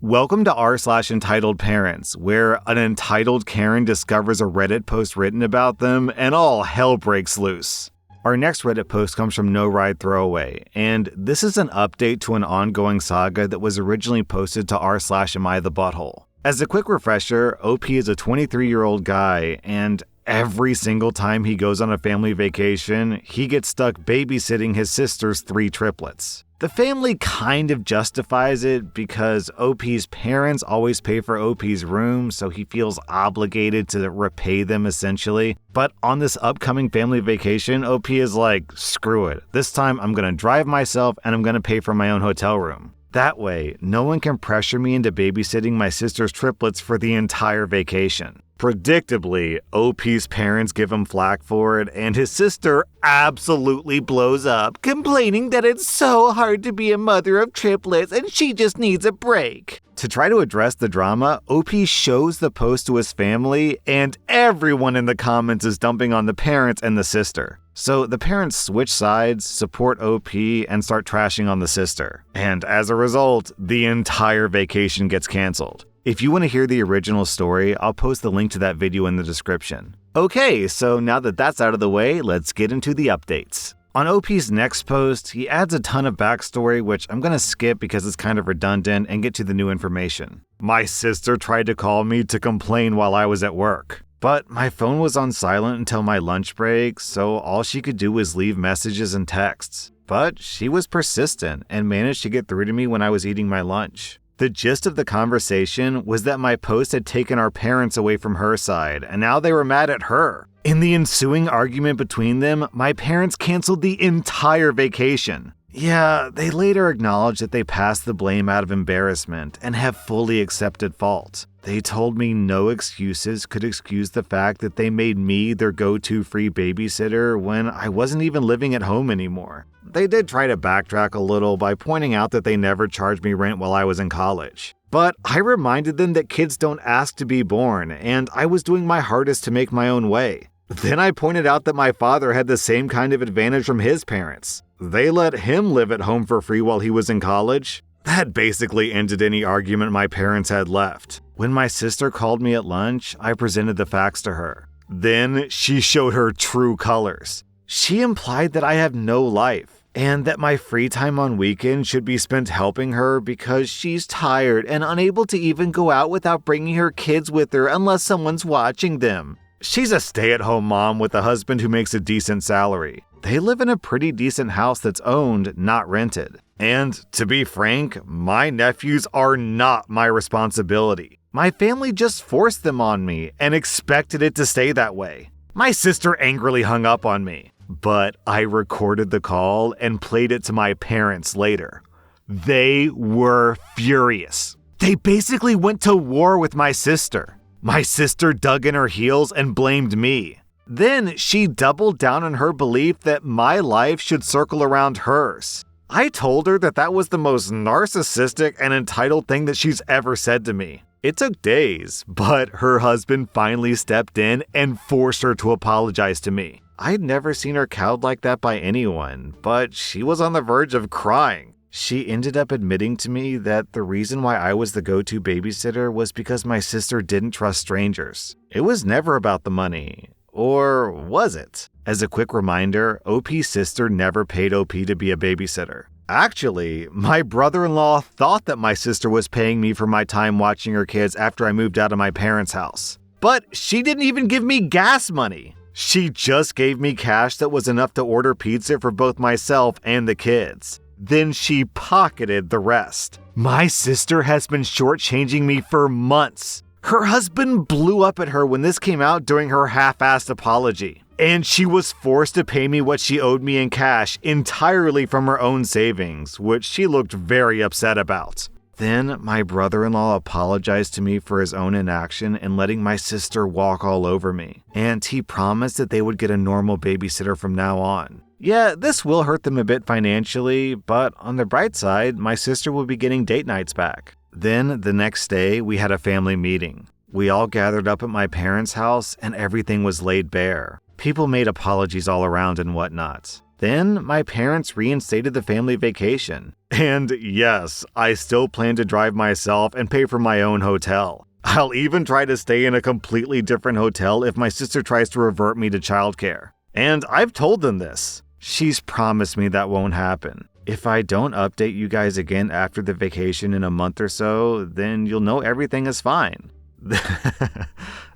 Welcome to r/Entitled Parents, where an entitled Karen discovers a Reddit post written about them and all hell breaks loose. Our next Reddit post comes from No Ride Throwaway, and this is an update to an ongoing saga that was originally posted to r/Am-I-the-Butthole. As a quick refresher, OP is a 23-year-old guy, and every single time he goes on a family vacation, he gets stuck babysitting his sister's 3 triplets. The family kind of justifies it because OP's parents always pay for OP's room, so he feels obligated to repay them essentially. But on this upcoming family vacation, OP is like, screw it. This time I'm gonna drive myself and I'm gonna pay for my own hotel room. That way, no one can pressure me into babysitting my sister's triplets for the entire vacation. Predictably, OP's parents give him flack for it, and his sister absolutely blows up, complaining that it's so hard to be a mother of triplets and she just needs a break. To try to address the drama, OP shows the post to his family, and everyone in the comments is dumping on the parents and the sister. So the parents switch sides, support OP, and start trashing on the sister. And as a result, the entire vacation gets canceled. If you want to hear the original story, I'll post the link to that video in the description. Okay, so now that that's out of the way, let's get into the updates. On OP's next post, he adds a ton of backstory, which I'm going to skip because it's kind of redundant, and get to the new information. My sister tried to call me to complain while I was at work. But my phone was on silent until my lunch break, so all she could do was leave messages and texts. But she was persistent and managed to get through to me when I was eating my lunch. The gist of the conversation was that my post had taken our parents away from her side, and now they were mad at her. In the ensuing argument between them, my parents canceled the entire vacation. Yeah, they later acknowledged that they passed the blame out of embarrassment and have fully accepted fault. They told me no excuses could excuse the fact that they made me their go-to free babysitter when I wasn't even living at home anymore. They did try to backtrack a little by pointing out that they never charged me rent while I was in college. But I reminded them that kids don't ask to be born, and I was doing my hardest to make my own way. Then I pointed out that my father had the same kind of advantage from his parents. They let him live at home for free while he was in college. That basically ended any argument my parents had left. When my sister called me at lunch, I presented the facts to her. Then she showed her true colors. She implied that I have no life, and that my free time on weekends should be spent helping her because she's tired and unable to even go out without bringing her kids with her unless someone's watching them. She's a stay-at-home mom with a husband who makes a decent salary. They live in a pretty decent house that's owned, not rented. And to be frank, my nephews are not my responsibility. My family just forced them on me and expected it to stay that way. My sister angrily hung up on me, but I recorded the call and played it to my parents later. They were furious. They basically went to war with my sister. My sister dug in her heels and blamed me. Then she doubled down on her belief that my life should circle around hers. I told her that that was the most narcissistic and entitled thing that she's ever said to me. It took days, but her husband finally stepped in and forced her to apologize to me. I'd never seen her cowed like that by anyone, but she was on the verge of crying. She ended up admitting to me that the reason why I was the go-to babysitter was because my sister didn't trust strangers. It was never about the money. Or was it? As a quick reminder, OP's sister never paid OP to be a babysitter. Actually, my brother-in-law thought that my sister was paying me for my time watching her kids after I moved out of my parents' house. But she didn't even give me gas money. She just gave me cash that was enough to order pizza for both myself and the kids. Then she pocketed the rest. My sister has been shortchanging me for months. Her husband blew up at her when this came out during her half-assed apology. And she was forced to pay me what she owed me in cash entirely from her own savings, which she looked very upset about. Then my brother-in-law apologized to me for his own inaction and letting my sister walk all over me. And he promised that they would get a normal babysitter from now on. Yeah, this will hurt them a bit financially, but on the bright side, my sister will be getting date nights back. Then the next day, we had a family meeting. We all gathered up at my parents' house and everything was laid bare. People made apologies all around and whatnot. Then my parents reinstated the family vacation. And yes, I still plan to drive myself and pay for my own hotel. I'll even try to stay in a completely different hotel if my sister tries to revert me to childcare. And I've told them this. She's promised me that won't happen. If I don't update you guys again after the vacation in a month or so, then you'll know everything is fine.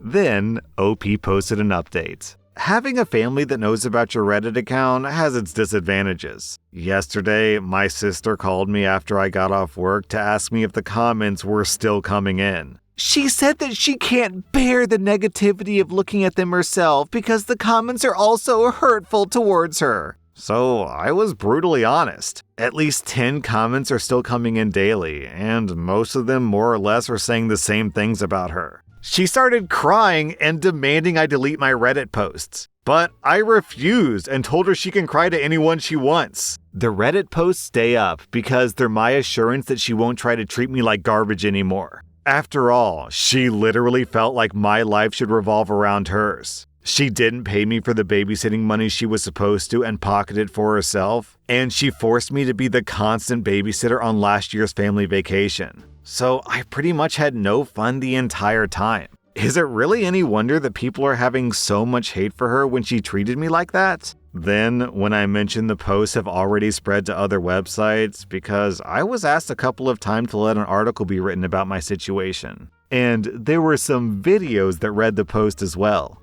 Then OP posted an update. Having a family that knows about your Reddit account has its disadvantages. Yesterday, my sister called me after I got off work to ask me if the comments were still coming in. She said that she can't bear the negativity of looking at them herself because the comments are also hurtful towards her. So I was brutally honest. At least 10 comments are still coming in daily, and most of them more or less are saying the same things about her. She started crying and demanding I delete my Reddit posts. But I refused and told her she can cry to anyone she wants. The Reddit posts stay up because they're my assurance that she won't try to treat me like garbage anymore. After all, she literally felt like my life should revolve around hers. She didn't pay me for the babysitting money she was supposed to and pocketed for herself, and she forced me to be the constant babysitter on last year's family vacation. So I pretty much had no fun the entire time. Is it really any wonder that people are having so much hate for her when she treated me like that? Then, when I mentioned the posts have already spread to other websites, because I was asked a couple of times to let an article be written about my situation. And there were some videos that read the post as well.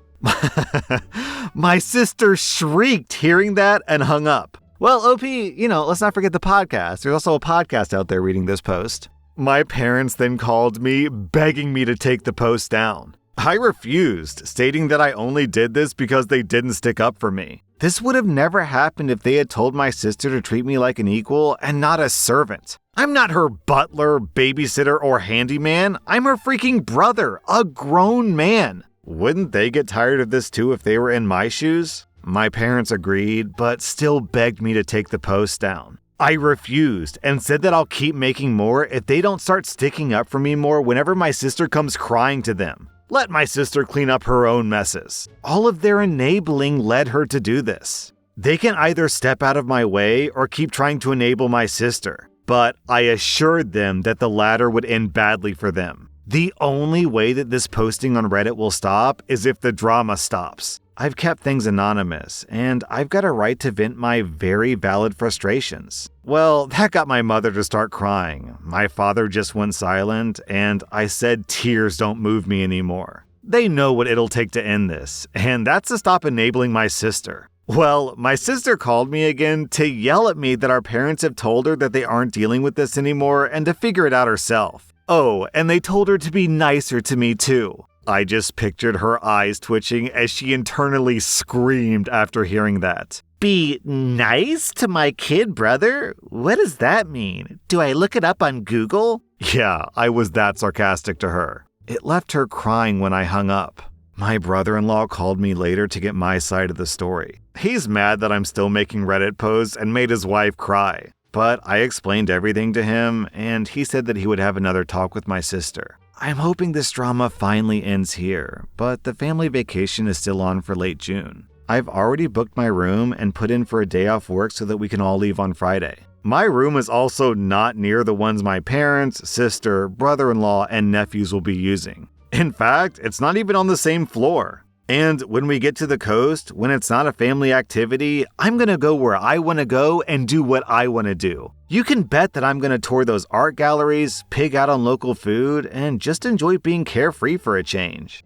My sister shrieked hearing that and hung up. Well, OP, let's not forget the podcast. There's also a podcast out there reading this post. My parents then called me, begging me to take the post down. I refused, stating that I only did this because they didn't stick up for me. This would have never happened if they had told my sister to treat me like an equal and not a servant. I'm not her butler, babysitter, or handyman. I'm her freaking brother, a grown man. Wouldn't they get tired of this too if they were in my shoes? My parents agreed, but still begged me to take the post down. I refused and said that I'll keep making more if they don't start sticking up for me more whenever my sister comes crying to them. Let my sister clean up her own messes. All of their enabling led her to do this. They can either step out of my way or keep trying to enable my sister, but I assured them that the latter would end badly for them. The only way that this posting on Reddit will stop is if the drama stops. I've kept things anonymous, and I've got a right to vent my very valid frustrations. Well, that got my mother to start crying. My father just went silent, and I said tears don't move me anymore. They know what it'll take to end this, and that's to stop enabling my sister. Well, my sister called me again to yell at me that our parents have told her that they aren't dealing with this anymore and to figure it out herself. Oh, and they told her to be nicer to me too. I just pictured her eyes twitching as she internally screamed after hearing that. Be nice to my kid brother? What does that mean? Do I look it up on Google? Yeah, I was that sarcastic to her. It left her crying when I hung up. My brother-in-law called me later to get my side of the story. He's mad that I'm still making Reddit posts and made his wife cry. But I explained everything to him, and he said that he would have another talk with my sister. I'm hoping this drama finally ends here, but the family vacation is still on for late June. I've already booked my room and put in for a day off work so that we can all leave on Friday. My room is also not near the ones my parents, sister, brother-in-law, and nephews will be using. In fact, it's not even on the same floor. And when we get to the coast, when it's not a family activity, I'm gonna go where I wanna go and do what I wanna do. You can bet that I'm gonna tour those art galleries, pig out on local food, and just enjoy being carefree for a change.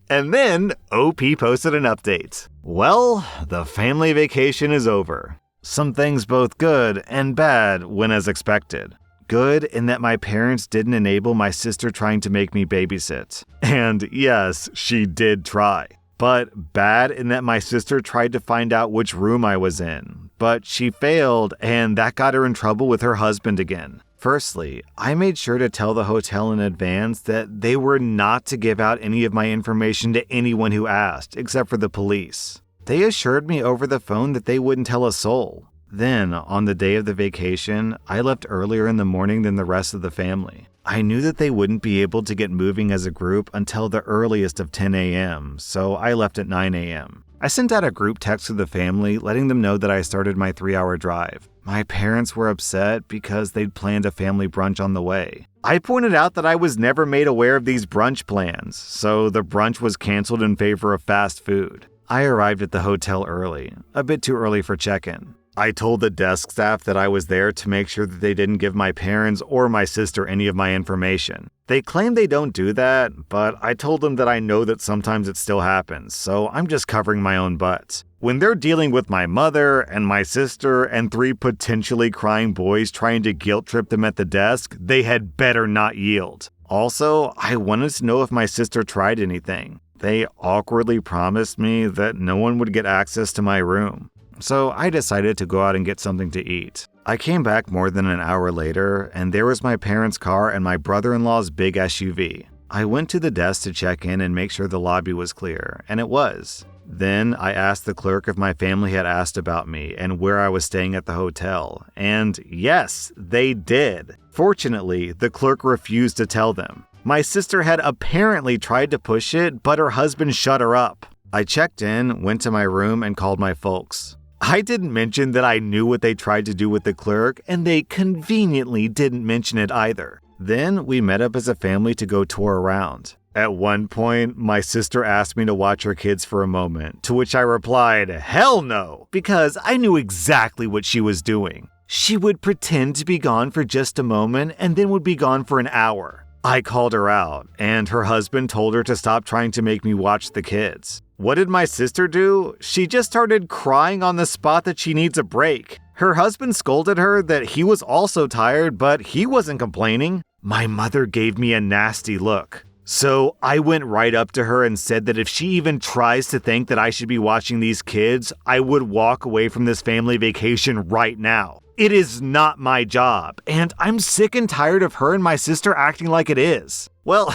And then OP posted an update. Well, the family vacation is over. Some things both good and bad went as expected. Good in that my parents didn't enable my sister trying to make me babysit. And yes, she did try. But bad in that my sister tried to find out which room I was in. But she failed, and that got her in trouble with her husband again. Firstly, I made sure to tell the hotel in advance that they were not to give out any of my information to anyone who asked, except for the police. They assured me over the phone that they wouldn't tell a soul. Then, on the day of the vacation, I left earlier in the morning than the rest of the family. I knew that they wouldn't be able to get moving as a group until the earliest of 10 a.m., so I left at 9 a.m. I sent out a group text to the family letting them know that I started my 3-hour drive. My parents were upset because they'd planned a family brunch on the way. I pointed out that I was never made aware of these brunch plans, so the brunch was canceled in favor of fast food. I arrived at the hotel early, a bit too early for check-in. I told the desk staff that I was there to make sure that they didn't give my parents or my sister any of my information. They claim they don't do that, but I told them that I know that sometimes it still happens, so I'm just covering my own butt. When they're dealing with my mother and my sister and 3 potentially crying boys trying to guilt trip them at the desk, they had better not yield. Also, I wanted to know if my sister tried anything. They awkwardly promised me that no one would get access to my room. So I decided to go out and get something to eat. I came back more than an hour later, and there was my parents' car and my brother-in-law's big SUV. I went to the desk to check in and make sure the lobby was clear, and it was. Then I asked the clerk if my family had asked about me and where I was staying at the hotel, and yes, they did. Fortunately, the clerk refused to tell them. My sister had apparently tried to push it, but her husband shut her up. I checked in, went to my room, and called my folks. I didn't mention that I knew what they tried to do with the clerk, and they conveniently didn't mention it either. Then we met up as a family to go tour around. At one point, my sister asked me to watch her kids for a moment, to which I replied, "Hell no," because I knew exactly what she was doing. She would pretend to be gone for just a moment and then would be gone for an hour. I called her out, and her husband told her to stop trying to make me watch the kids. What did my sister do? She just started crying on the spot that she needs a break. Her husband scolded her that he was also tired, but he wasn't complaining. My mother gave me a nasty look. So I went right up to her and said that if she even tries to think that I should be watching these kids, I would walk away from this family vacation right now. It is not my job, and I'm sick and tired of her and my sister acting like it is. Well,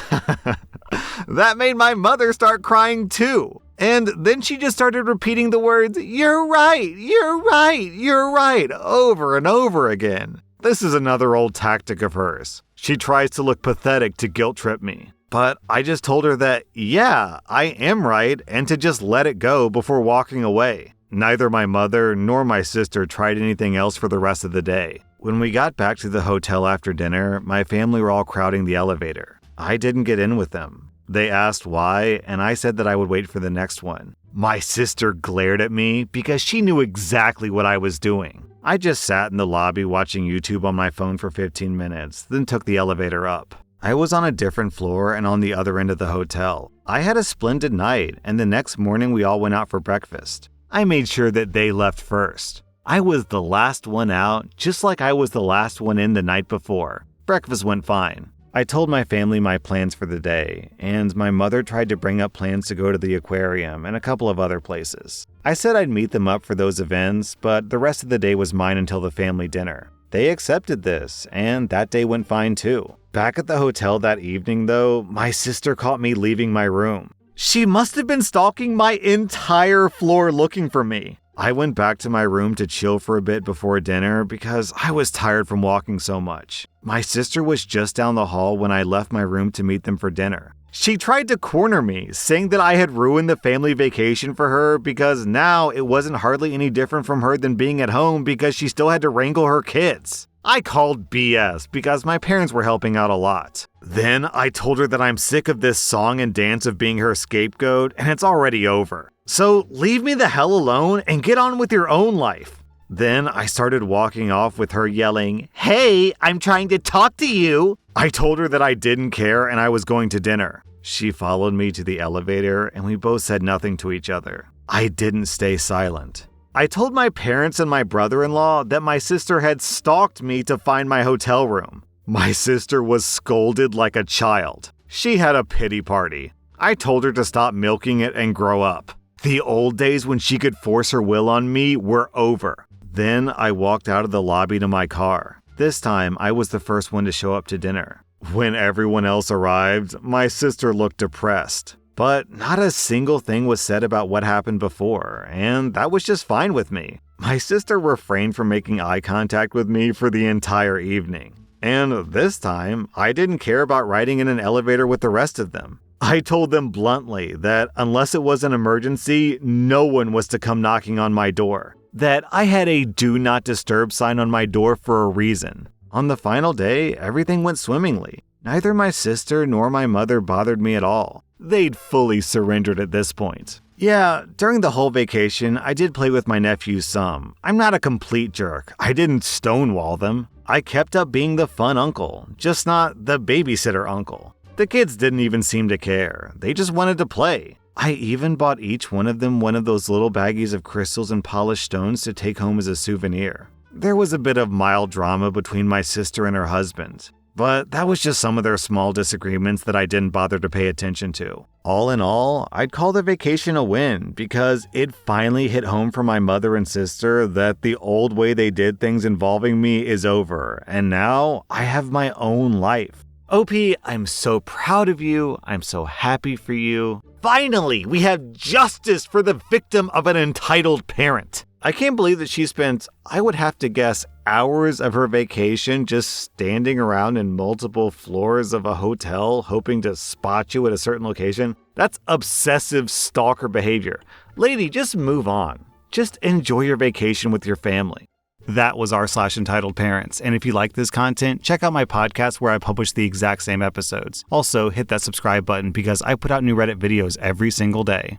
that made my mother start crying too. And then she just started repeating the words, "You're right, you're right, you're right," over and over again. This is another old tactic of hers. She tries to look pathetic to guilt trip me. But I just told her that, yeah, I am right, and to just let it go before walking away. Neither my mother nor my sister tried anything else for the rest of the day. When we got back to the hotel after dinner, my family were all crowding the elevator. I didn't get in with them. They asked why, and I said that I would wait for the next one. My sister glared at me because she knew exactly what I was doing. I just sat in the lobby watching YouTube on my phone for 15 minutes, then took the elevator up. I was on a different floor and on the other end of the hotel. I had a splendid night, and the next morning we all went out for breakfast. I made sure that they left first. I was the last one out, just like I was the last one in the night before. Breakfast went fine. I told my family my plans for the day, and my mother tried to bring up plans to go to the aquarium and a couple of other places. I said I'd meet them up for those events, but the rest of the day was mine until the family dinner. They accepted this, and that day went fine too. Back at the hotel that evening though, my sister caught me leaving my room. She must have been stalking my entire floor looking for me. I went back to my room to chill for a bit before dinner because I was tired from walking so much. My sister was just down the hall when I left my room to meet them for dinner. She tried to corner me, saying that I had ruined the family vacation for her because now it wasn't hardly any different from her than being at home because she still had to wrangle her kids. I called BS because my parents were helping out a lot. Then I told her that I'm sick of this song and dance of being her scapegoat and it's already over. So leave me the hell alone and get on with your own life. Then I started walking off with her yelling, "Hey, I'm trying to talk to you." I told her that I didn't care and I was going to dinner. She followed me to the elevator and we both said nothing to each other. I didn't stay silent. I told my parents and my brother-in-law that my sister had stalked me to find my hotel room. My sister was scolded like a child. She had a pity party. I told her to stop milking it and grow up. The old days when she could force her will on me were over. Then I walked out of the lobby to my car. This time, I was the first one to show up to dinner. When everyone else arrived, my sister looked depressed. But not a single thing was said about what happened before, and that was just fine with me. My sister refrained from making eye contact with me for the entire evening. And this time, I didn't care about riding in an elevator with the rest of them. I told them bluntly that unless it was an emergency, no one was to come knocking on my door. That I had a do not disturb sign on my door for a reason. On the final day, everything went swimmingly. Neither my sister nor my mother bothered me at all. They'd fully surrendered at this point. Yeah, during the whole vacation, I did play with my nephews some. I'm not a complete jerk. I didn't stonewall them. I kept up being the fun uncle, just not the babysitter uncle. The kids didn't even seem to care. They just wanted to play. I even bought each one of them one of those little baggies of crystals and polished stones to take home as a souvenir. There was a bit of mild drama between my sister and her husband, but that was just some of their small disagreements that I didn't bother to pay attention to. All in all, I'd call the vacation a win because it finally hit home for my mother and sister that the old way they did things involving me is over, and now I have my own life. OP, I'm so proud of you. I'm so happy for you. Finally, we have justice for the victim of an entitled parent. I can't believe that she spent, I would have to guess, hours of her vacation just standing around in multiple floors of a hotel hoping to spot you at a certain location. That's obsessive stalker behavior. Lady, just move on. Just enjoy your vacation with your family. That was r/Entitledparents, and if you like this content, check out my podcast where I publish the exact same episodes. Also, hit that subscribe button because I put out new Reddit videos every single day.